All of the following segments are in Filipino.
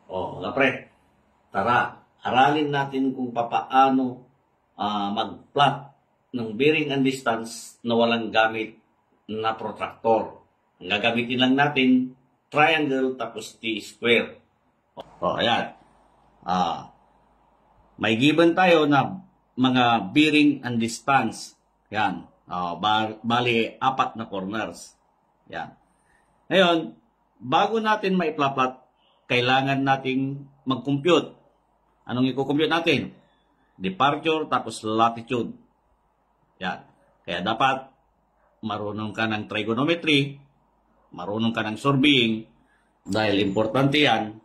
O, lapre, tara, aralin natin kung papaano mag-plot ng bearing and distance na walang gamit na protractor. Ang gagamitin lang natin, triangle tapos t-square. O, ayan. May given tayo na mga bearing and distance. Yan. Bali, 4 na corners. Yan. Ngayon, bago natin maiplot, kailangan nating mag-compute. Anong i-compute natin? Departure tapos latitude. Yan. Kaya dapat marunong ka ng trigonometry, marunong ka ng surveying, dahil importante yan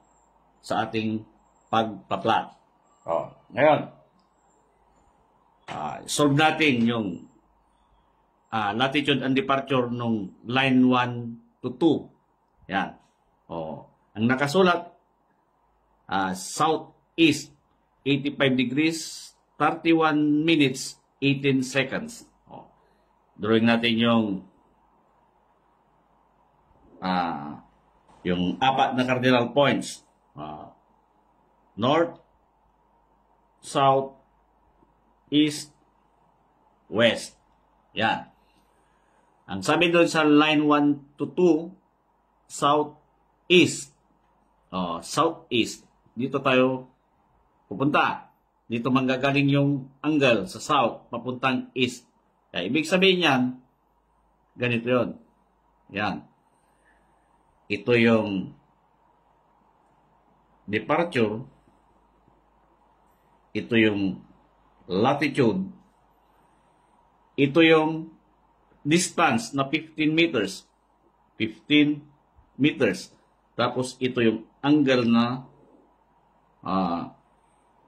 sa ating pagpa-plot. Ngayon, solve natin yung latitude and departure nung line 1 to 2. Yan. Ang nakasulat, southeast, 85 degrees, 31 minutes, 18 seconds. Drawing natin yung 4 na cardinal points. North, south, east, west. Yan. Ang sabi doon sa line 1 to 2, southeast. Southeast. Dito tayo pupunta. Dito manggagaling yung angle sa south, papuntang east. Kaya ibig sabihin yan, ganito yun. Yan. Ito yung departure. Ito yung latitude. Ito yung distance na 15 meters. 15 meters. Tapos ito yung angle na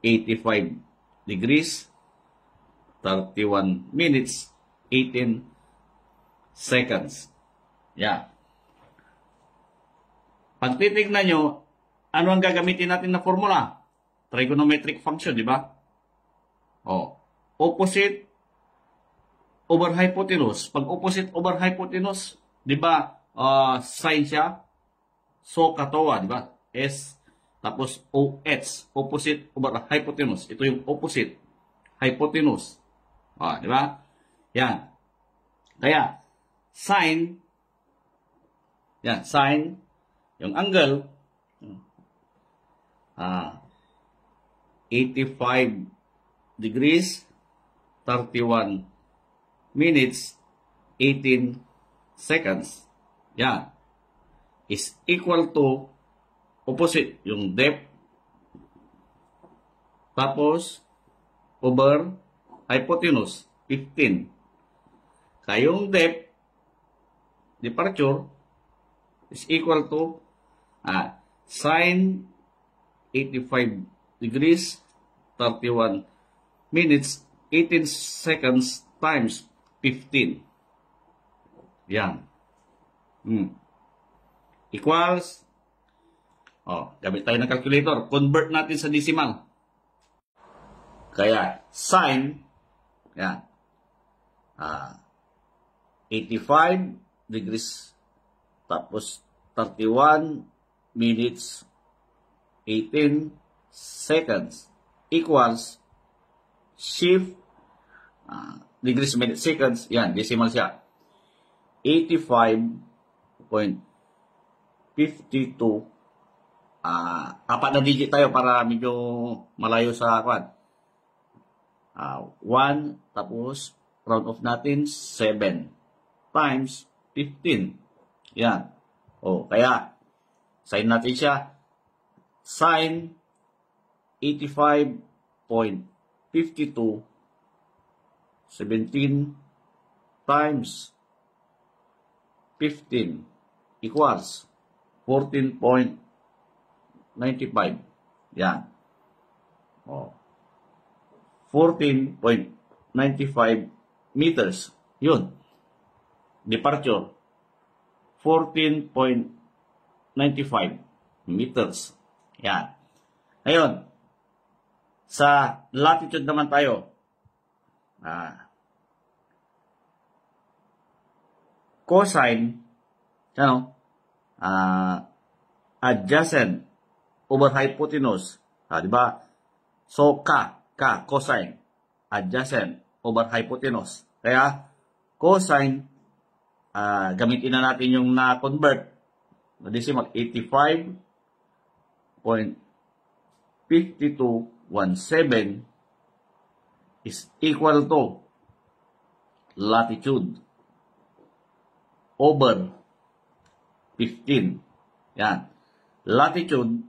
85 degrees, 31 minutes, 18 seconds. Yeah. Pag titignan nyo, ano ang gagamitin natin na formula? Trigonometric function, di ba? Opposite over hypotenuse. Pag opposite over hypotenuse, di ba, sine siya? So, katawa, di ba? S, tapos OH, opposite over hypotenuse. Ito yung opposite hypotenuse. Di ba? Yan. Kaya, sine, yan, sine, yung angle, 85 degrees, 31 minutes, 18 seconds. Yan. Is equal to opposite, yung depth, tapos over hypotenuse, 15. Kaya yung depth, departure, is equal to sine 85 degrees, 31 minutes, 18 seconds times 15. Yan. Equals, gamit tayo ng calculator. Convert natin sa decimal. Kaya, sine, yan, 85 degrees, tapos 31 minutes, 18 seconds, equals, shift, degrees, minutes, seconds, yan, decimal siya. 85.52, 4 na digit tayo para medyo malayo sa kwan. 1, tapos round off natin 7 times 15. Yan. Kaya sin natin siya. Sin 85.52 17 times 15 equals 14.95. Yan. 14.95 meters. Yun. Departure. 14.95 meters. Yan. Ngayon, sa latitude naman tayo. Cosine, adjacent over hypotenuse. Di ba? So, cosine, adjacent over hypotenuse. Kaya, cosine, gamitin na natin yung na-convert. Decimal, 85.5217 is equal to latitude over 15. Yan. Latitude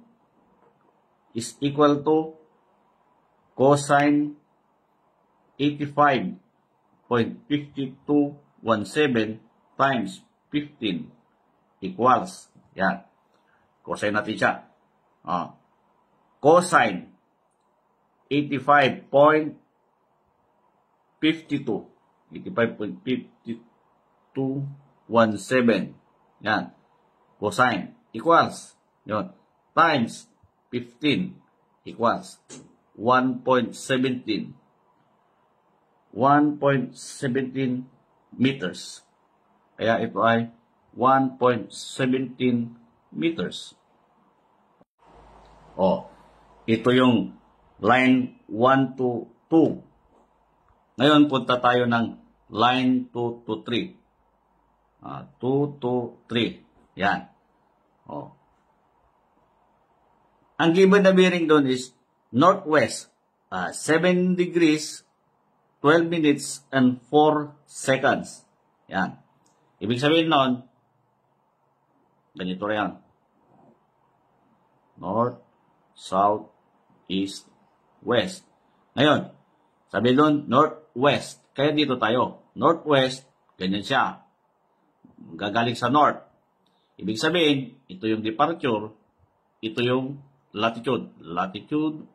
is equal to cosine 85.5217 times 15 equals. Yan. Cosine natin siya. Cosine 85.5217. Yan. Cosine equals. Yun. Times 15 equals 1.17. 1.17 meters. Kaya ito ay 1.17 meters. Ito yung line 1 to 2. Ngayon, punta tayo ng line 2 to 3. 2 to 3. Yan. Ang given na bearing doon is northwest, 7 degrees, 12 minutes, and 4 seconds. Yan. Ibig sabihin noon, ganito rin. North, south, east, west. Ngayon, sabi doon, northwest. Kaya dito tayo. Northwest, ganyan siya. Gagaling sa north. Ibig sabihin, ito yung departure, ito yung latitude. Latitude,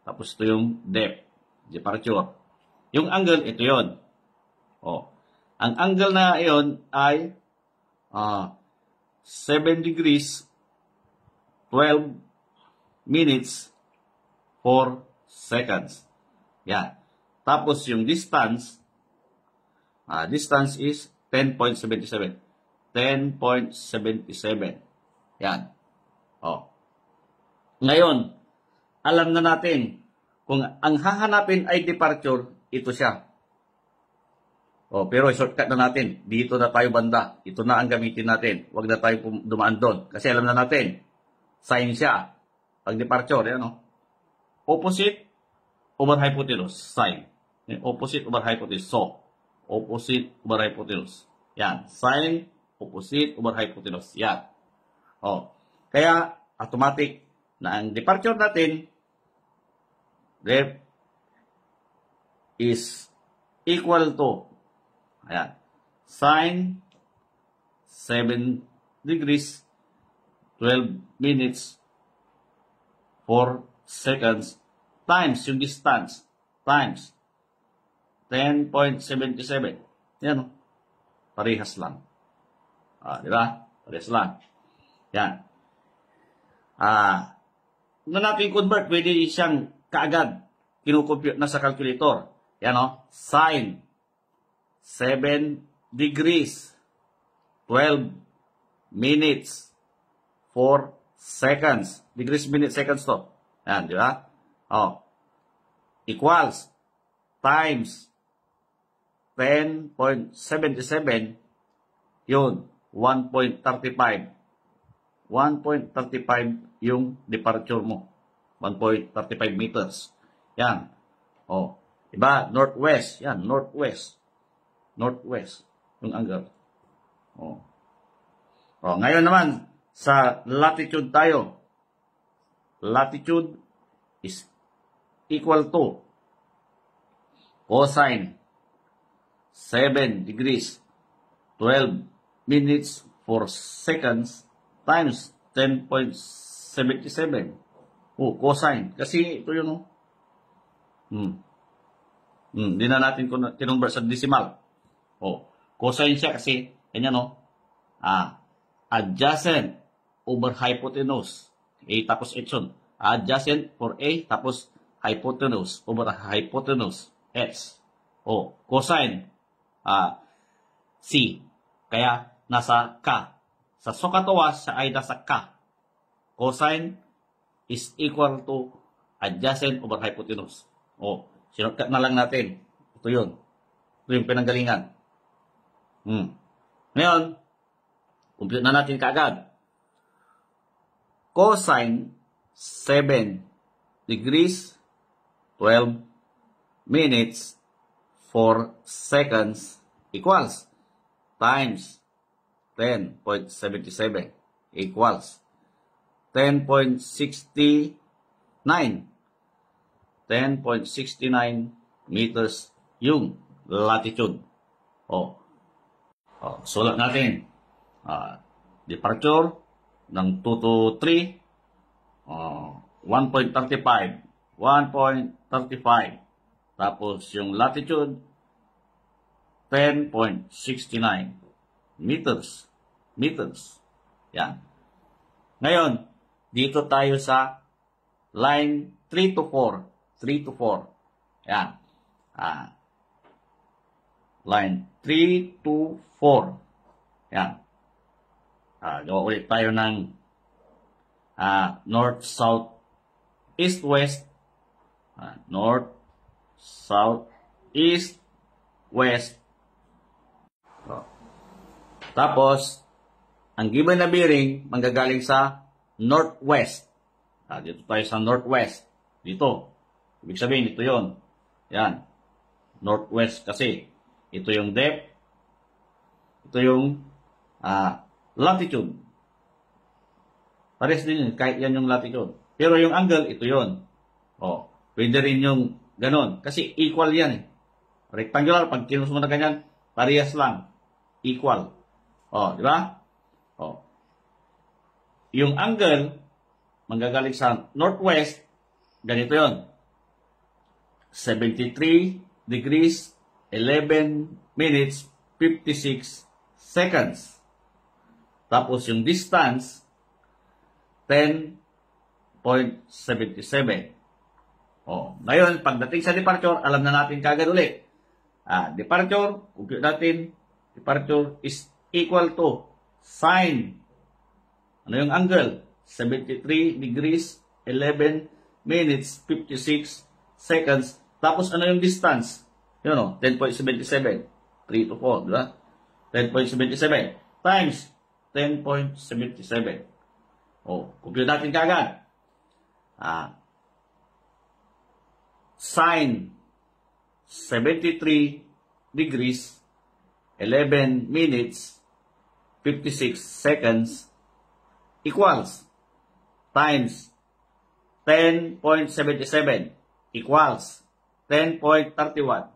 tapos ito yung depth. Departure. Yung angle, ito yun. Ang angle na iyon ay 7 degrees, 12 minutes, 4 seconds. Yan. Tapos yung distance, distance is 10.77. 10.77. Yan. Ngayon, alam na natin kung ang hahanapin ay departure, ito siya. Pero shortcut na natin. Dito na tayo banda. Ito na ang gamitin natin. Huwag na tayo dumaan doon. Kasi alam na natin, sign siya. Pag departure, yan opposite over hypotenuse, sign. Opposite over hypotenuse. So, opposite over hypotenuse. Yan. Sign, opposite over hypotenuse. Yan. Kaya, automatic na ang departure natin, rep is equal to, ayan, sine 7 degrees, 12 minutes, 4 seconds, times yung distance, times 10.77. Yan, parehas lang. Di ba? Parehas lang. Yan. Kung natin convert, pwede siyang kaagad kinukompute na sa calculator. Yan sine 7 degrees, 12 minutes, 4 seconds. Degrees, minutes, seconds to. Yan, di ba? Equals times 10.77, yun, 1.35. 1.35 yung departure mo. 1.35 meters. Yan. Diba? Northwest. Yan, northwest. Northwest. Yung angle. Ngayon naman, sa latitude tayo. Latitude is equal to cosine 7 degrees, 12 minutes, 4 seconds, times 10.77. Cosine. Kasi ito yun, Hindi na natin kinonvert sa decimal. Cosine siya kasi, ganyan, adjacent over hypotenuse. A tapos H yun. Adjacent for A tapos hypotenuse over hypotenuse. H. Cosine. C. Kaya, nasa K. Sa sukatawas, siya ay nasa K. Cosine is equal to adjacent over hypotenuse. O, sinutkat na lang natin. Ito yun. Ito yung pinanggalingan. Ngayon, compute na natin kaagad. Cosine 7 degrees 12 minutes 4 seconds equals times 10.77 equals 10.69 meters yung latitude. Sulat natin. Departure ng 2 to 3, 1.35. Tapos yung latitude, 10.69 meters. Yan. Ngayon, dito tayo sa line 3 to 4. Yan. Line 3 to 4. Yan. Gawa ulit tayo ng north, south, east, west. North, south, east, west. Tapos, ang given na bearing, manggagaling sa northwest. Dito tayo sa northwest. Dito. Ibig sabihin, ito yon. Yan. Northwest kasi. Ito yung depth. Ito yung latitude. Pares din yun, kahit yan yung latitude. Pero yung angle, ito yun. Pwede rin yung ganon. Kasi equal yan. Rectangular, pag kinus mo na ganyan, parehas lang. Equal. Di ba? Yung angle, manggagaling sa northwest, ganito yon. 73 degrees, 11 minutes, 56 seconds. Tapos yung distance, 10.77. Ngayon, pagdating sa departure, alam na natin kagad ulit. Departure, compute natin, departure is equal to sine. Ano yung angle? 73 degrees, 11 minutes, 56 seconds. Tapos ano yung distance? 10.77. 3 to 4, di ba? 10.77 times 10.77. Compute natin kagad. Sine 73 degrees, 11 minutes, 56 seconds equals times 10.77 equals 10.31.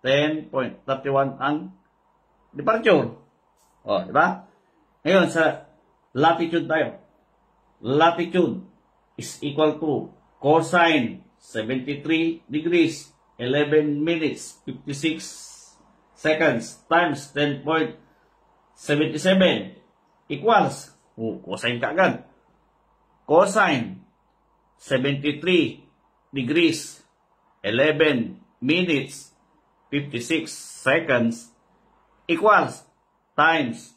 10.31 ang departure. Di ba? Ngayon, sa latitude tayo. Latitude is equal to cosine 73 degrees, 11 minutes, 56 seconds times 10.77 equals, cosine kaagad. Cosine 73 degrees, 11 minutes, 56 seconds equals times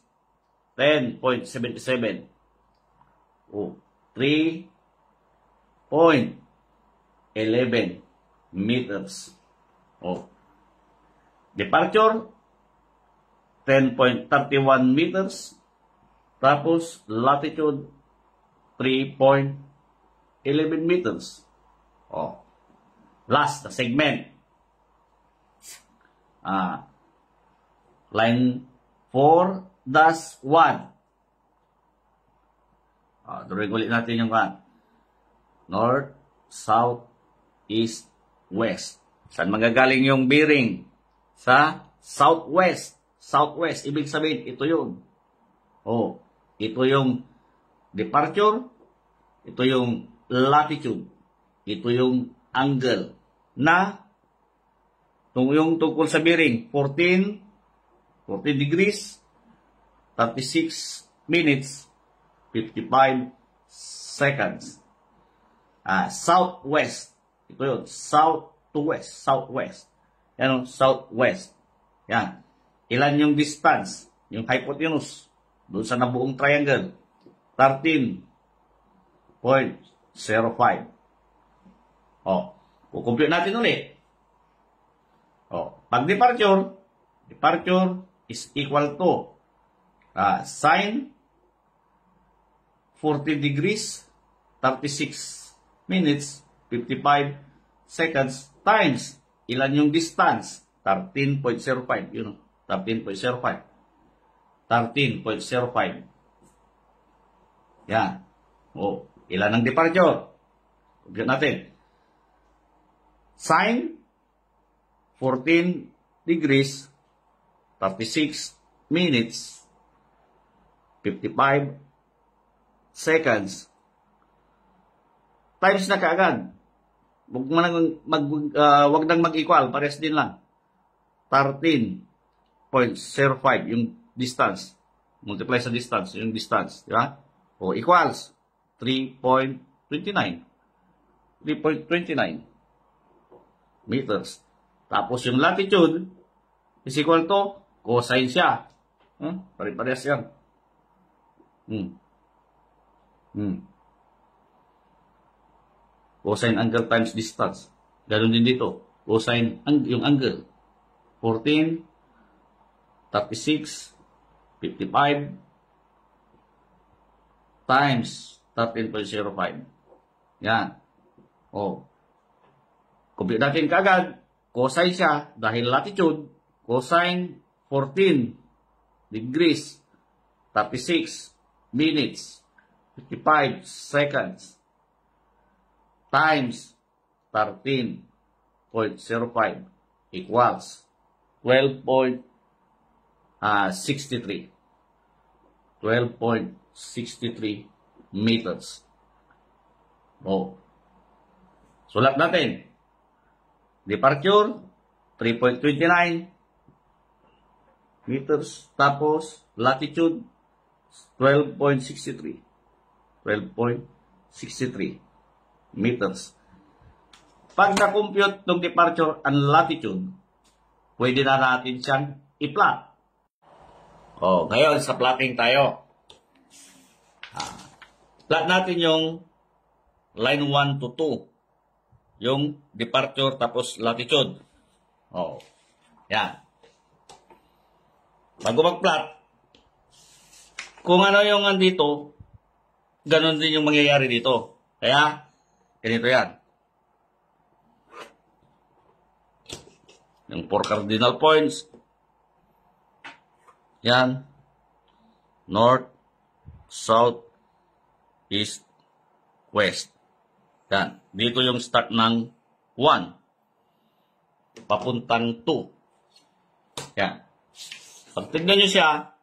10.77. 3.11 meters. Departure 10.31 meters. Tapos latitude 3.11 meters. Last, the segment. Line 4-1. Tuloy ulit natin yung north, south, east, west. Saan magagaling yung bearing? Sa southwest. Southwest, ibig sabihin, ito yun. Ito yung departure, ito yung latitude, ito yung angle na yung tungkol sa bearing, 14 degrees, 36 minutes, 55 seconds. Southwest. Ito yun. South to west. Southwest. Yan, southwest. Yan. Ilan yung distance? Yung hypotenuse. Doon sa nabuong triangle. 13.7 O, kukumpute natin ulit. O, pag departure is equal to sine 40 degrees, 36 minutes, 55 seconds, times, ilan yung distance? 13.05. Yun, 13.05. 13.05. Yan. O, ilan ang departure? Compute natin. Sine 14 degrees, 36 minutes, 55 seconds, times na kaagad. Wag nang mag-equal, pares din lang. 13.05 yung distance. Multiply sa distance, yung distance, di ba? O equals 3.29. 3.29 meters. Tapos yung latitude is equal to cosine siya. Pare-parehas yan. Cosine angle times distance. Ganun din dito. Cosine yung angle. 14, 36, 55 times 13.05. Yan. O. Compute natin kaagad. Cosine siya dahil latitude. Cosine 14 degrees, 36 minutes, 55 seconds times 13.05 equals 12.63. 12.63 meters. O. Sulat natin. Departure, 3.29 meters. Tapos, latitude, 12.63. 12.63 meters. Pag na-compute ng departure and latitude, pwede na natin siyang i-plot. O, ngayon, sa plotting tayo. Plot natin yung line 1 to 2. Yung departure tapos latitude. O, yan. Bago mag-plot, kung ano yung andito, ganun din yung mangyayari dito. Kaya, ganito yan. Yung 4 cardinal points. Yan. North, South, East, West. Yan. Dito yung start ng 1. Papuntang 2. Yan. Pag tignan nyo siya,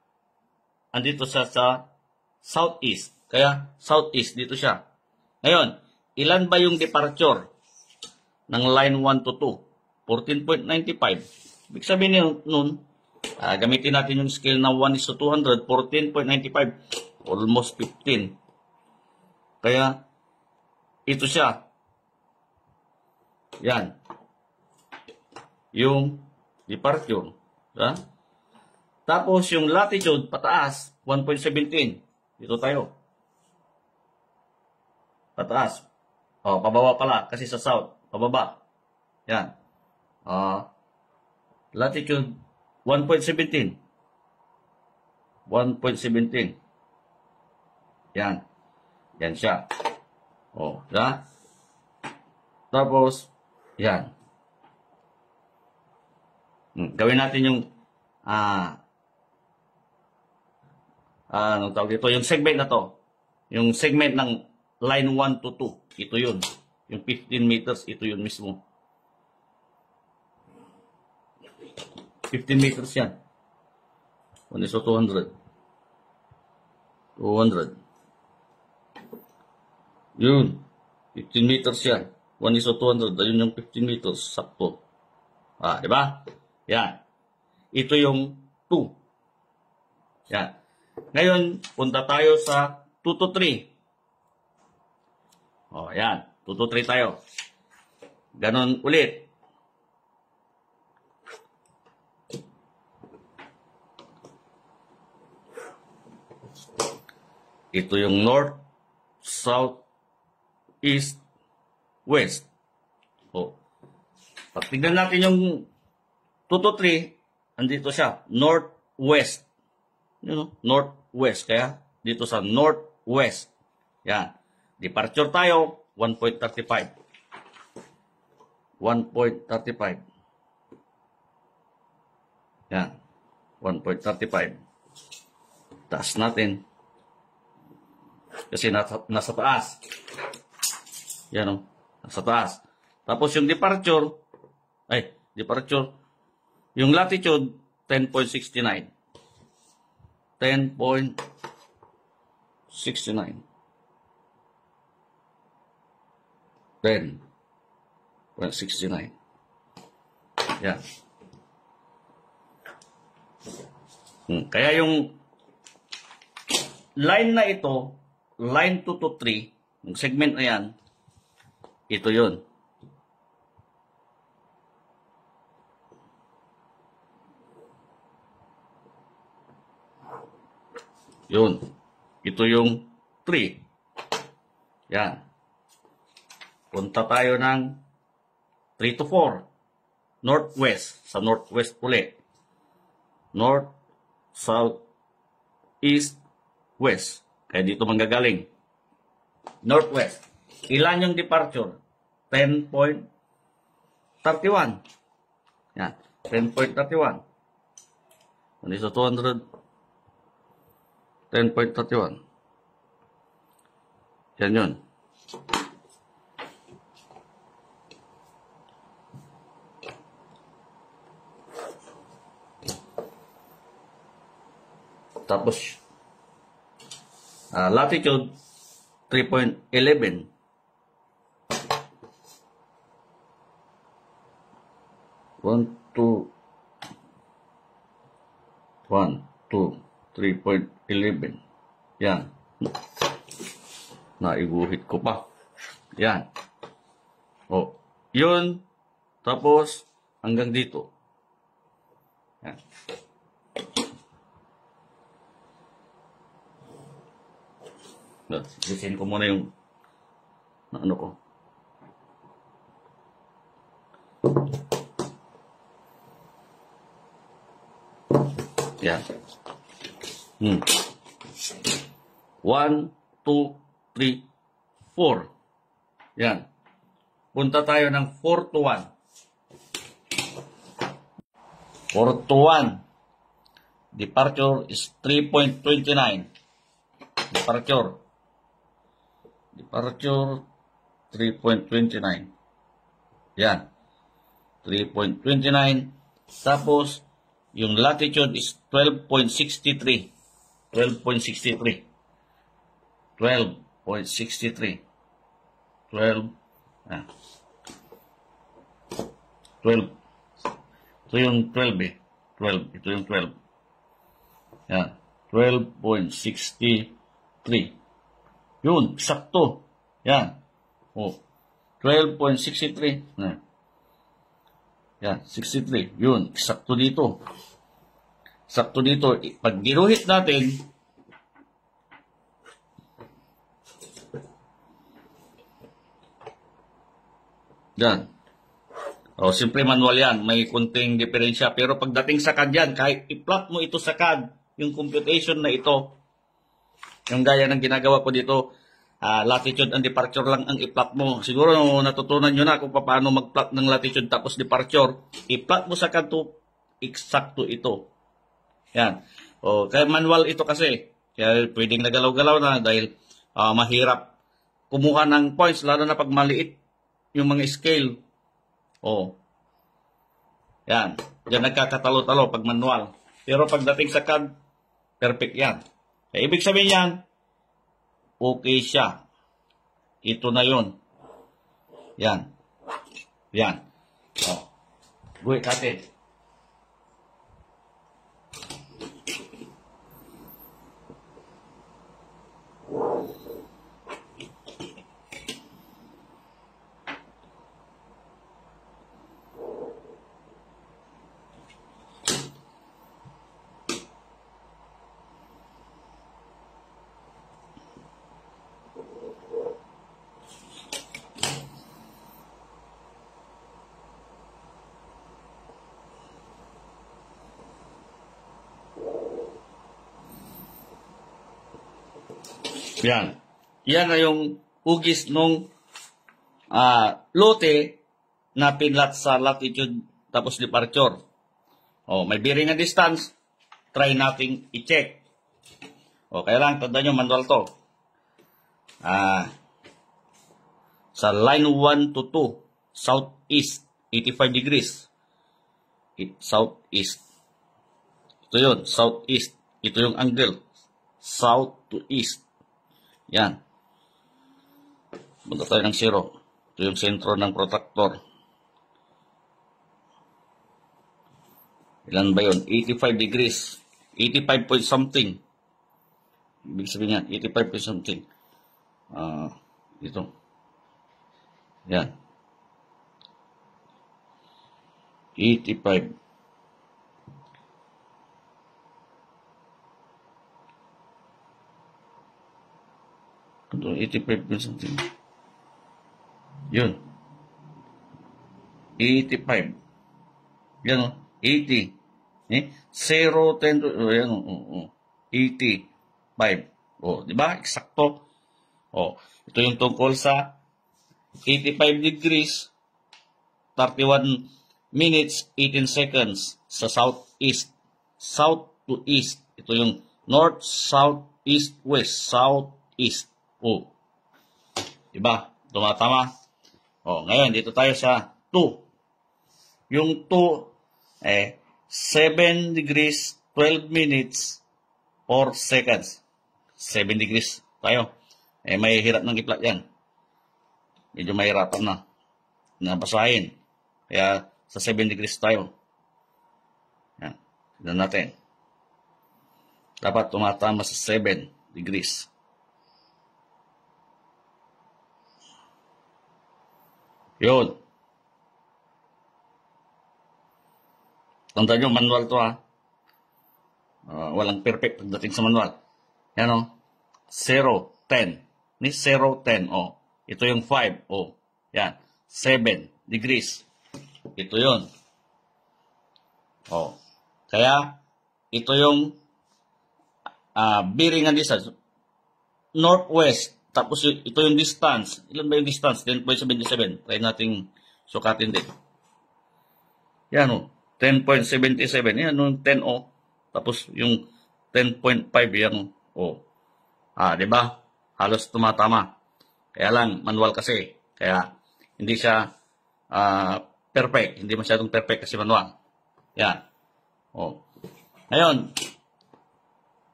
andito siya sa Southeast. Kaya, Southeast, dito siya. Ngayon, ilan ba yung departure ng line 1 to 2? 14.95. Ibig sabihin nun, gamitin natin yung scale na 1:200, 14.95. Almost 15. Kaya, ito siya. Yan. Yung departure. Ha? Tapos, yung latitude, pataas, 1.17. Dito tayo. Pataas. O, pababa pala, kasi sa south. Pababa. Yan. Latitude, 1.17. 1.17. Yan. Yan siya. O, diba? Tapos, yan. Gawin natin yung, anong tawag dito? Yung segment na to. Yung segment ng line 1 to 2. Ito yun. Yung 15 meters, ito yun mismo. 15 meters yan. 1:200. 200. Yun. 15 meters yan. 1:200. Ayun yung 15 meters. Sakto. Diba? Yan. Ito yung 2. Yan. Ngayon, punta tayo sa 2 to 3. Yan. 2 to 3 tayo. Ganon ulit. Ito yung north, south, east, west. O, pag tignan natin yung 2 to 3, andito siya, northwest. Northwest. Kaya, dito sa northwest. Yan. Departure tayo, 1.35. 1.35. Yan. 1.35. Taas natin. Kasi nasa taas. Yan o. Nasa taas. Tapos yung departure, yung latitude, 10.69. 10.69. 10.69. Yan. Kaya yung line na ito, line 2 to 3, yung segment na yan, ito yun. Yun. Ito yung 3. Yan. Punta tayo ng 3 to 4. Northwest. Sa northwest uli. North, south, east, west. Kaya dito manggagaling. Northwest. Ilan yung departure? 10.31. Yan. 10.31. Ano sa 200? 10.31. Yan yun. Tapos, latitude, 3.11. 3.11. Yan. Naiguhit ko pa. Yan. O, yun. Tapos, hanggang dito. Yan. Sisin ko muna yung ano ko. Yan. 1, 2, 3, 4. Yan. Punta tayo ng 4 to 1. 4 to 1. Departure is 3.29. Departure 3.29. Yan. 3.29. Tapos, yung latitude is 12.63. 12.63. 12.63. 12. 12. Ito yung 12 eh. 12. Ito yung 12. Yan. 12.63. Yun, sakto. Yan. Oh. 12.63. Yan, 63. Yun, sakto dito. Sakto dito. Pag ginuhit natin, yan. O, simple manual yan. May kunting diferensya. Pero pagdating sa CAD yan, kahit i-plot mo ito sa CAD, yung computation na ito, yung gaya ng ginagawa ko dito, latitude and departure lang ang i-plot mo. Siguro natutunan nyo na kung paano mag-plot ng latitude tapos departure. I-plot mo sa CAD to, eksakto ito. Yan. O, kaya manual ito kasi. Kaya pwedeng nagalaw-galaw na dahil mahirap kumuha ng points, lalo na pag maliit yung mga scale. O. Yan. Diyan nagkakatalo-talo pag manual. Pero pagdating sa CAD, perfect yan. Kaya ibig sabihin yan, okay siya. Ito na yun. Yan. Yan. O. Guhit natin. Yan. Yan na yung hugis nung lote na pinlat sa latitude tapos departure. May bearing na distance. Try nating i-check. Kaya lang, tandaan nyo, manual to. Sa line 1 to 2, southeast, 85 degrees. Southeast. Ito yun, southeast. Ito yung angle. South to east. Yan. Punta tayo ng 0. Ito yung sentro ng protractor. Ilan ba yun? 85 degrees. 85 point something. Ibig sabihin yan, 85 point something. Ito. Yan. 85. Ito, 85 point something. Yun. 85. Yan o. 80. 0, 10, yan o. 85. Di ba? Eksakto. Ito yung tungkol sa 85 degrees, 31 minutes, 18 seconds sa southeast. South to east. Ito yung north, south, east, west. Southeast. Diba? Tumatama. Ngayon, dito tayo sa 2. Yung 2, 7 degrees, 12 minutes, 4 seconds. 7 degrees tayo. May hirap ng iplat yan. Medyo mahirapan na. Nabasahin. Kaya sa 7 degrees tayo. Yan. Tignan natin. Dapat tumatama sa 7 degrees. Yun. Tandaan nyo, manual to walang perfect pagdating sa manual. Yan o. 0, 10. Ni 0, 10. Ito yung 5. Yan. 7 degrees. Ito yun. Kaya, ito yung bearing and distance. Northwest. Tapos ito yung distance. Ilan ba yung distance? 10.77. Try nating sukatin din. Yan o. 10.77. Yan o. 10 o. Tapos yung 10.5 yan o. Diba? Halos tumatama. Kaya lang, manual kasi. Kaya, hindi siya perfect. Hindi masyadong perfect kasi manual. Yan. Ngayon,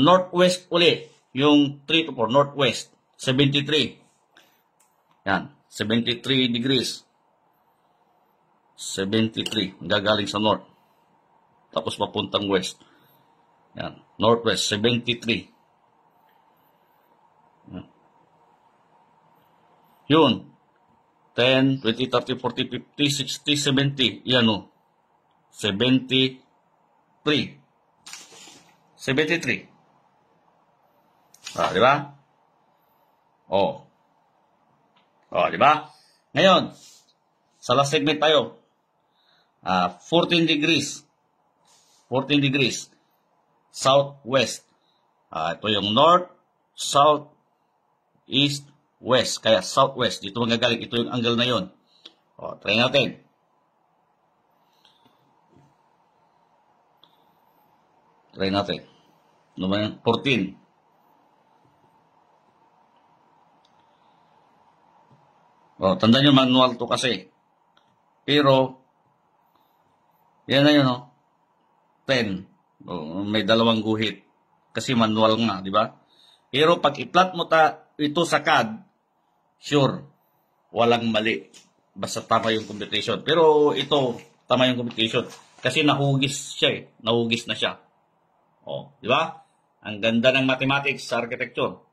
northwest uli. Yung 3 to 4, northwest. 73. Yan. 73 degrees. 73. Gagaling sa north. Tapos papuntang west. Yan. Northwest, 73. Yun. 10, 20, 30, 40, 50, 60, 70. Yan o. 73. 73. Di ba? Di ba? Ngayon, sa last segment tayo. 14 degrees. 14 degrees. Southwest. Ito yung north, south, east, west. Kaya southwest. Dito magagaling. Ito yung angle na yun. Try natin. Try natin. Ano ba yan? 14. Tandaan nyo, manual to kasi. Pero, yan na yun, 10. May dalawang guhit. Kasi manual nga, di ba? Pero pag i-plot mo ito sa CAD, sure, walang mali. Basta tama yung computation. Pero ito, tama yung computation. Kasi nahugis siya Nahugis na siya. Di ba? Ang ganda ng mathematics sa architecture.